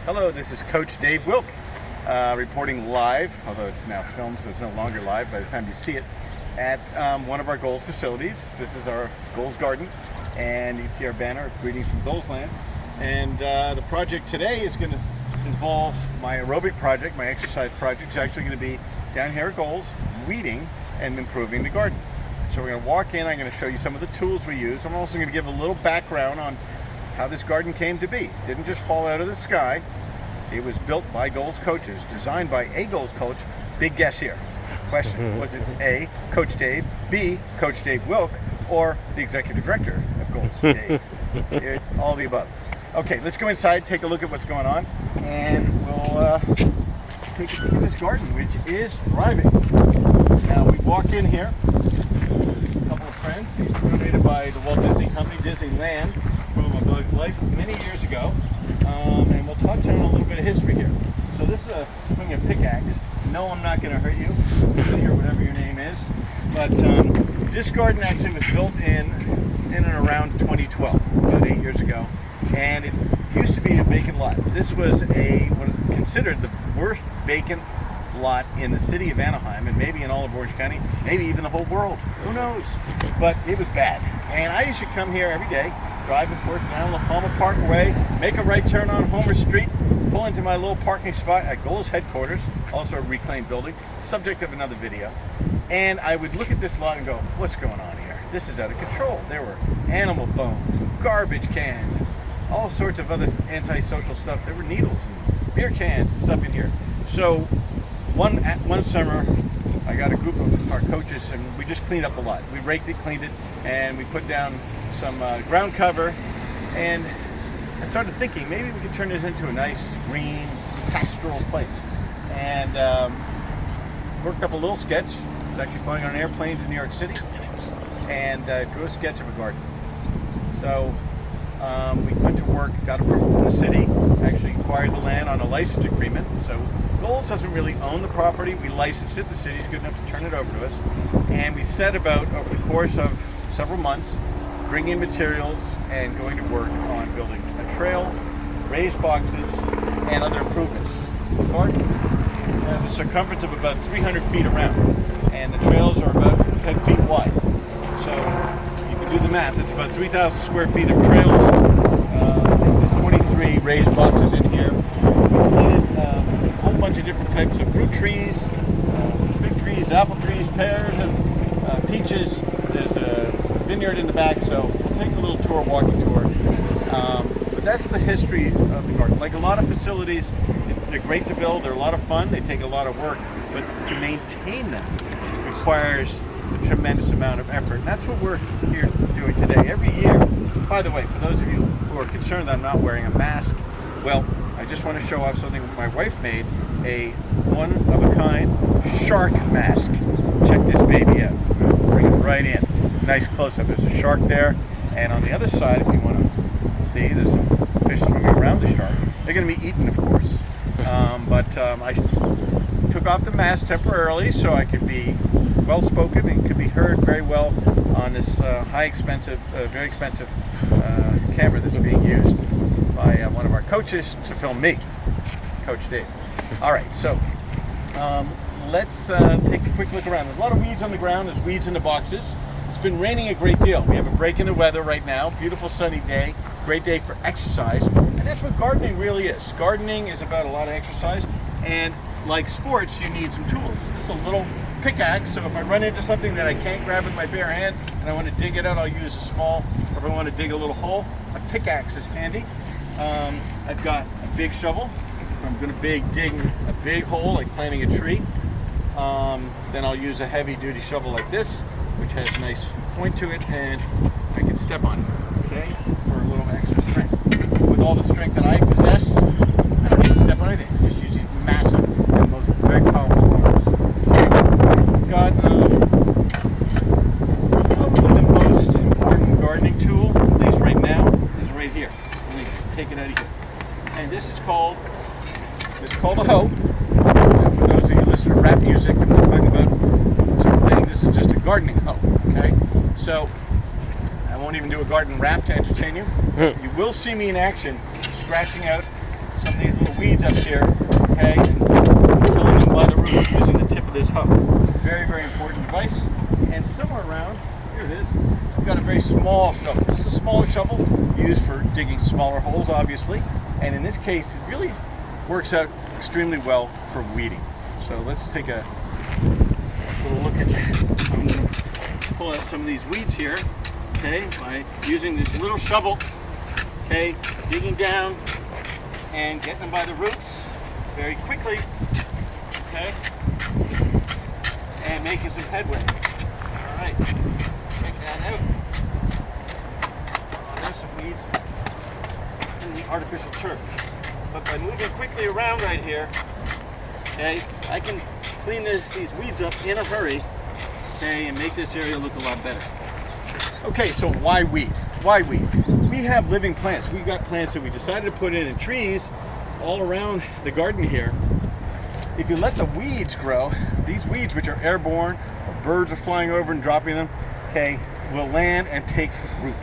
Hello, this is Coach Dave Wilk, reporting live, although it's now filmed, so it's no longer live by the time you see it, at one of our Goals facilities. This is our Goals Garden, and you can see our banner, Greetings from Goalsland. And the project today is going to involve my aerobic project, my exercise project. It's actually going to be down here at Goals, weeding and improving the garden. So we're going to walk in, I'm going to show you some of the tools we use. I'm also going to give a little background on how this garden came to be. It didn't just fall out of the sky. It was built by Goals coaches, designed by a Goals coach. Big guess here. Question, was it A, Coach Dave, B, Coach Dave Wilk, or the executive director of Goals, Dave? All the above. Okay, let's go inside, take a look at what's going on, and we'll take a look at this garden, which is thriving. Now, we walk in here, a couple of friends. These were donated by the Walt Disney Company, Disneyland, from A Bug's Life many years ago. And we'll touch on a little bit of history here. So this is a swing of pickaxe. No, I'm not going to hurt you. Or whatever your name is. But this garden actually was built in and around 2012, about 8 years ago. And it used to be a vacant lot. This was considered the worst vacant lot in the city of Anaheim, and maybe in all of Orange County, maybe even the whole world. Who knows? But it was bad. And I used to come here every day, drive, of course, down La Palma Parkway, make a right turn on Homer Street, pull into my little parking spot at Goals headquarters, also a reclaimed building, subject of another video. And I would look at this lot and go, what's going on here? This is out of control. There were animal bones, garbage cans, all sorts of other antisocial stuff. There were needles and beer cans and stuff in here. So one summer, I got a group of our coaches and we just cleaned up the lot. We raked it, cleaned it, and we put down some ground cover. And I started thinking maybe we could turn this into a nice green pastoral place. And worked up a little sketch. I was actually flying on an airplane to New York City and drew a sketch of a garden. So we went to work, got approval from the city, actually acquired the land on a license agreement. So Goals doesn't really own the property. We licensed it. The city's good enough to turn it over to us. And we set about, over the course of several months, bringing in materials and going to work on building a trail, raised boxes, and other improvements. The garden has a circumference of about 300 feet around, and the trails are about 10 feet wide. So you can do the math. It's about 3,000 square feet of trails. I think there's 23 raised boxes in here. We planted a whole bunch of different types of fruit trees, fig trees, apple trees, pears, and peaches. There's a vineyard in the back, so we'll take a little tour, walking tour. But that's the history of the garden. Like a lot of facilities, they're great to build, they're a lot of fun, they take a lot of work, but to maintain them requires a tremendous amount of effort. And that's what we're here doing today. Every year, by the way, for those of you who are concerned that I'm not wearing a mask, well, I just want to show off something my wife made, a one-of-a-kind shark mask. Check this baby out. Bring it right in. Nice close-up. There's a shark there, and on the other side, if you want to see, there's some fish swimming around the shark. They're going to be eaten, of course. I took off the mask temporarily so I could be well-spoken and could be heard very well on this very expensive camera that's being used by one of our coaches to film me, Coach Dave. All right, so let's take a quick look around. There's a lot of weeds on the ground. There's weeds in the boxes. It's been raining a great deal. We have a break in the weather right now. Beautiful sunny day. Great day for exercise. And that's what gardening really is. Gardening is about a lot of exercise. And like sports, you need some tools. This is a little pickaxe. So if I run into something that I can't grab with my bare hand and I want to dig it out, I'll use a small, or if I want to dig a little hole, a pickaxe is handy. I've got a big shovel. If I'm going to dig a big hole, like planting a tree, then I'll use a heavy-duty shovel like this, which has a nice point to it, and I can step on it, okay, for a little extra strength. With all the strength that I possess, I don't need to step on anything. I just use these massive and most very powerful arms. Got probably the most important gardening tool, at least right now, is right here. Let me take it out of here. And this is called a hoe. For those of you who listen to rap music, I'm not talking about certain things. This is just a gardening hoe, okay? So I won't even do a garden rap to entertain you. You will see me in action scratching out some of these little weeds up here, okay, and killing them by the roots using the tip of this hook. Very, very important device. And somewhere around, here it is, we've got a very small shovel. This is a smaller shovel used for digging smaller holes, obviously. And in this case, it really works out extremely well for weeding. So let's take a little look at, I'm going to pull out some of these weeds here, okay, by using this little shovel, okay, digging down and getting them by the roots very quickly, okay, and making some headway. All right, check that out. Oh, there's some weeds in the artificial turf. But by moving quickly around right here, okay, I can clean these weeds up in a hurry, okay, and make this area look a lot better. Okay, so why weed? Why weed? We have living plants. We've got plants that we decided to put in trees all around the garden here. If you let the weeds grow, these weeds, which are airborne, or birds are flying over and dropping them, okay, will land and take root.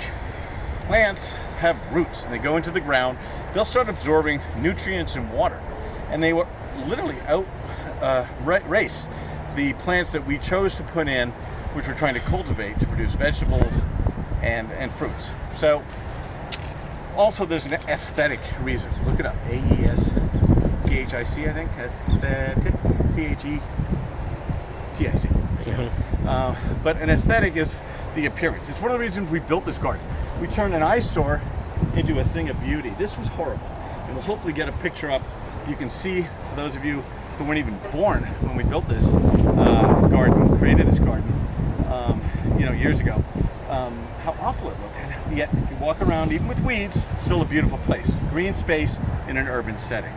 Plants have roots, and they go into the ground. They'll start absorbing nutrients and water, and they will literally race the plants that we chose to put in, which we're trying to cultivate to produce vegetables and fruits. So also there's an aesthetic reason. Look it up, AESTHIC, I think, aesthetic, THETIC. But an aesthetic is the appearance. It's one of the reasons we built this garden. We turned an eyesore into a thing of beauty. This was horrible, and we'll hopefully get a picture up. You can see, for those of you who weren't even born when we built this garden, created this garden, years ago, how awful it looked. And yet, if you walk around, even with weeds, still a beautiful place. Green space in an urban setting.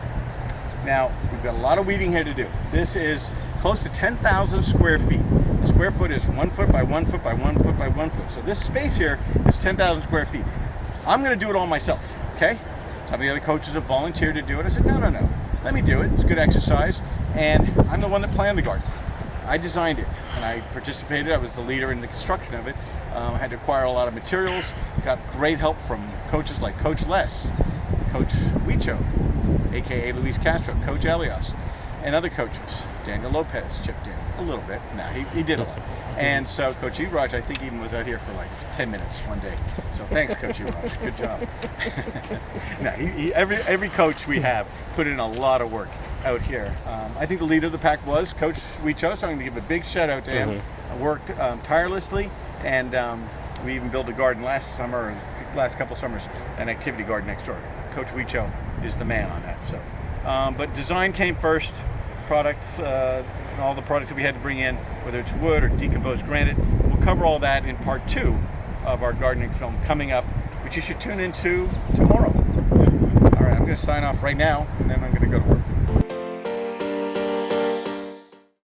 Now, we've got a lot of weeding here to do. This is close to 10,000 square feet. The square foot is 1 foot by 1 foot by 1 foot by 1 foot. So this space here is 10,000 square feet. I'm going to do it all myself, okay? Some of the other coaches have volunteered to do it. I said, no. Let me do it. It's good exercise. And I'm the one that planned the garden. I designed it, and I participated. I was the leader in the construction of it. I had to acquire a lot of materials. Got great help from coaches like Coach Les, Coach Huicho, aka Luis Castro, Coach Elias, and other coaches. Daniel Lopez chipped in a little bit. No, he did a lot. And so Coach Eraj, I think, even was out here for like 10 minutes one day. So thanks, Coach Eraj. Good job. No, every coach we have put in a lot of work out here. I think the leader of the pack was Coach Huicho, so I'm going to give a big shout out to him. Worked tirelessly, and we even built a garden last couple summers, an activity garden next door. Coach Huicho is the man on that. So, but design came first. Products, all the products that we had to bring in, whether it's wood or decomposed granite. We'll cover all that in part 2 of our gardening film coming up, which you should tune into tomorrow. All right, I'm going to sign off right now, and then I'm going to go to work.